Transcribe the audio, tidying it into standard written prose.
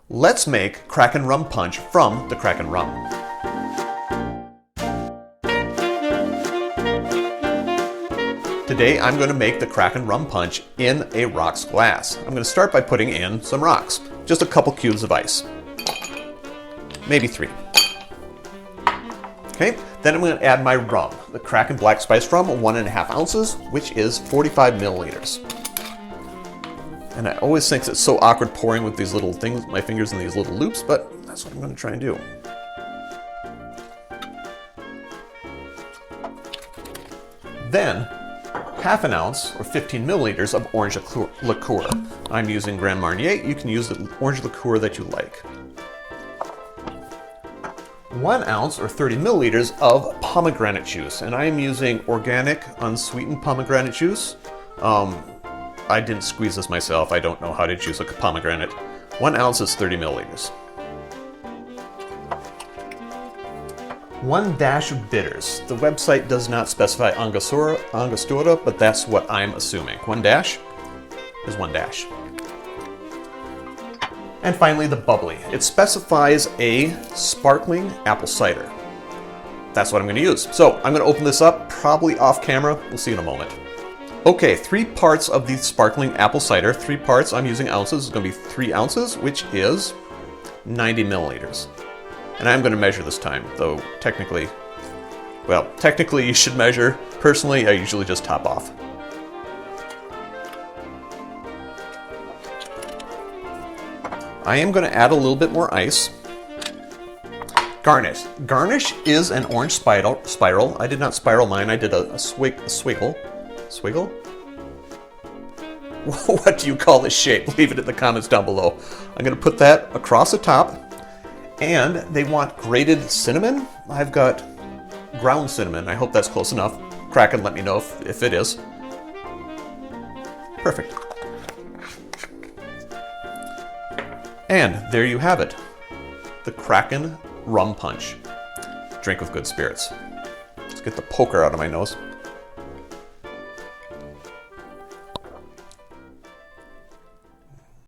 Let's make Kraken Rum Punch from the Kraken Rum. Today I'm going to make the Kraken Rum Punch in a rocks glass. I'm going to start by putting in some rocks. Just a couple cubes of ice. Maybe 3. Okay, then I'm going to add my rum. The Kraken Black Spice Rum, 1.5 ounces, which is 45 milliliters. And I always think it's so awkward pouring with these little things, my fingers in these little loops, but that's what I'm going to try and do. Then, 1/2 ounce or 15 milliliters of orange liqueur. I'm using Grand Marnier. You can use the orange liqueur that you like. 1 ounce or 30 milliliters of pomegranate juice, and I am using organic, unsweetened pomegranate juice. I didn't squeeze this myself. I don't know how to juice a pomegranate. 1 ounce is 30 milliliters. 1 dash of bitters. The website does not specify Angostura, but that's what I'm assuming. 1 dash is 1 dash. And finally, the bubbly. It specifies a sparkling apple cider. That's what I'm going to use. So I'm going to open this up, probably off camera. We'll see in a moment. Okay, 3 parts of the sparkling apple cider. 3 parts, I'm using ounces. It's going to be 3 ounces, which is 90 milliliters. And I'm going to measure this time, though technically you should measure. Personally, I usually just top off. I am going to add a little bit more ice. Garnish. Garnish is an orange spiral. I did not spiral mine, I did a swiggle. Swiggle? What do you call this shape? Leave it in the comments down below. I'm going to put that across the top. And they want grated cinnamon. I've got ground cinnamon. I hope that's close enough. Kraken, let me know if it is. Perfect. And there you have it. The Kraken Rum Punch. Drink with good spirits. Let's get the poker out of my nose.